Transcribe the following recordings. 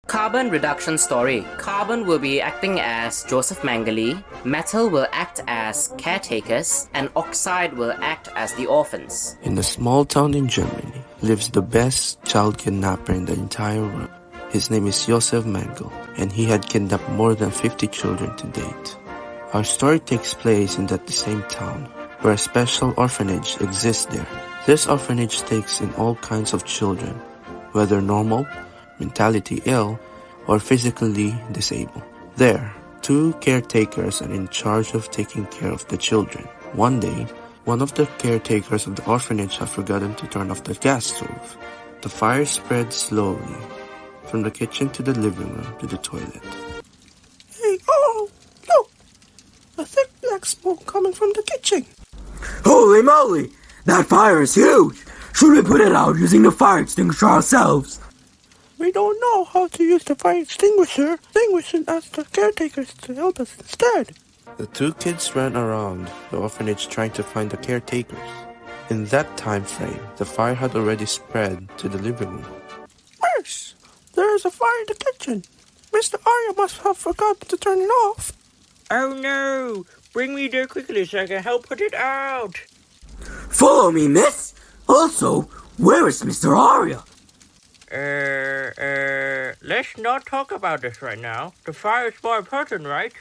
Carbon reduction story. Carbon will be acting as Joseph Mengele, metal will act as caretakers, and oxide will act as the orphans. In a small town in Germany lives the best child kidnapper in the entire world. His name is Josef Mengele, and he had kidnapped more than 50 children to date. Our story takes place in that same town, where a special orphanage exists there. This orphanage takes in all kinds of children, whether normal, mentally ill, or physically disabled. There, two caretakers are in charge of taking care of the children. One day, one of the caretakers of the orphanage had forgotten to turn off the gas stove. The fire spread slowly, from the kitchen to the living room to the toilet. Hey, oh, look! A thick black smoke coming from the kitchen. Holy moly! That fire is huge! Should we put it out using the fire extinguisher ourselves? We don't know how to use the fire extinguisher. Then we should ask the caretakers to help us instead. The two kids ran around the orphanage trying to find the caretakers. In that time frame, the fire had already spread to the living room. Miss, there is a fire in the kitchen. Mr. Arya must have forgotten to turn it off. Oh no! Bring me there quickly so I can help put it out! Follow me, miss! Also, where is Mr. Arya? Let's not talk about this right now. The fire is more important, right?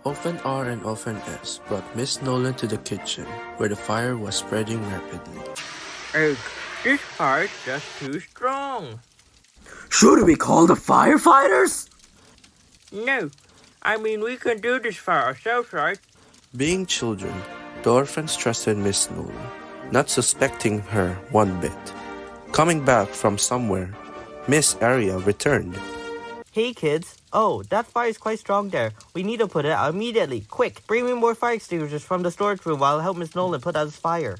Orphan R and Orphan S brought Miss Nolan to the kitchen, where the fire was spreading rapidly. Egg, this fire is just too strong. Should we call the firefighters? No, I mean we can do this fire ourselves, right? Being children, the orphans trusted Miss Nolan, not suspecting her one bit. Coming back from somewhere, Miss Arya returned. Hey kids, oh, that fire is quite strong there. We need to put it out immediately. Quick, bring me more fire extinguishers from the storage room while I help Miss Nolan put out this fire.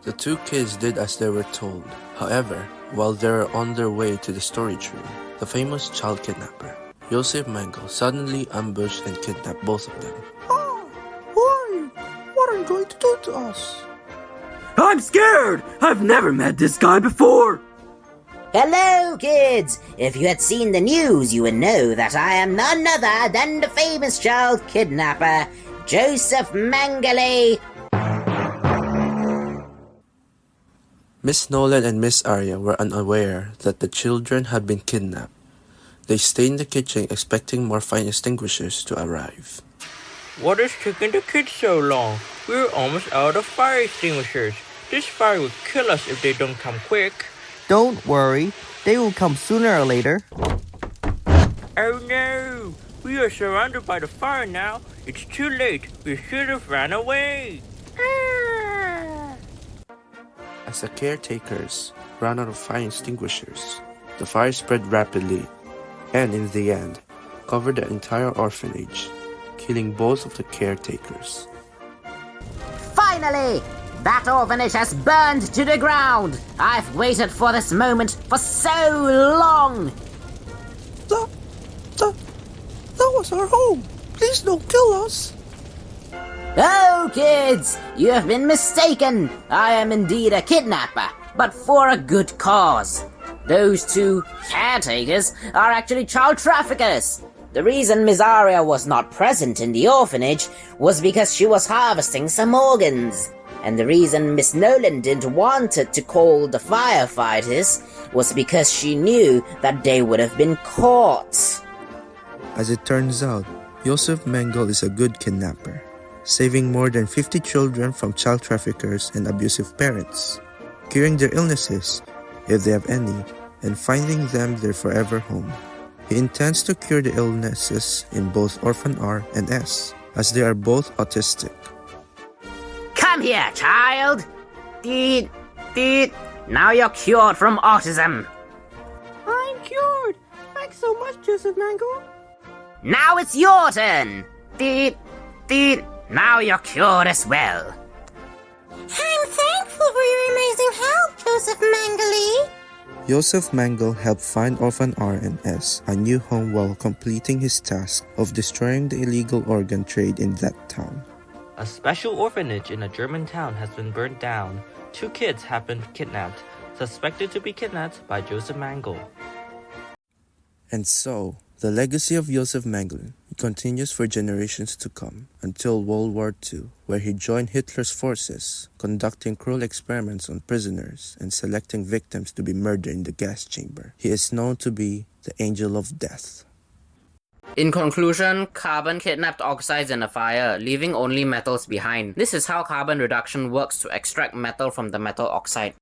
The two kids did as they were told. However, while they were on their way to the storage room, the famous child kidnapper, Josef Mengele, suddenly ambushed and kidnapped both of them. Oh, who are you? What are you going to do to us? I'm scared! I've never met this guy before! Hello, kids! If you had seen the news, you would know that I am none other than the famous child kidnapper, Joseph Mengele. Miss Nolan and Miss Arya were unaware that the children had been kidnapped. They stayed in the kitchen expecting more fire extinguishers to arrive. What is taking the kids so long? We're almost out of fire extinguishers. This fire will kill us if they don't come quick. Don't worry, they will come sooner or later. Oh no! We are surrounded by the fire now. It's too late. We should have ran away. As the caretakers ran out of fire extinguishers, the fire spread rapidly and, in the end, covered the entire orphanage, killing both of the caretakers. Finally! That orphanage has burned to the ground! I've waited for this moment for so long! That was our home. Please don't kill us. Oh, kids! You have been mistaken! I am indeed a kidnapper, but for a good cause. Those two caretakers are actually child traffickers. The reason Miss Arya was not present in the orphanage was because she was harvesting some organs. And the reason Miss Nolan didn't want to call the firefighters was because she knew that they would have been caught. As it turns out, Josef Mengele is a good kidnapper, saving more than 50 children from child traffickers and abusive parents, curing their illnesses, if they have any, and finding them their forever home. He intends to cure the illnesses in both Orphan R and S, as they are both autistic. Come here, child! Deed. Now you're cured from autism. I'm cured! Thanks so much, Joseph Mengele. Now it's your turn! Deed. Now you're cured as well. I'm thankful for your amazing help, Joseph Mengele. Josef Mengele helped find Orphan R and S a new home while completing his task of destroying the illegal organ trade in that town. A special orphanage in a German town has been burned down. 2 kids have been kidnapped, suspected to be kidnapped by Joseph Mengele. And so, the legacy of Josef Mengele continues for generations to come until World War II, where he joined Hitler's forces, conducting cruel experiments on prisoners and selecting victims to be murdered in the gas chamber. He is known to be the Angel of Death. In conclusion, carbon kidnapped oxides in a fire, leaving only metals behind. This is how carbon reduction works to extract metal from the metal oxide.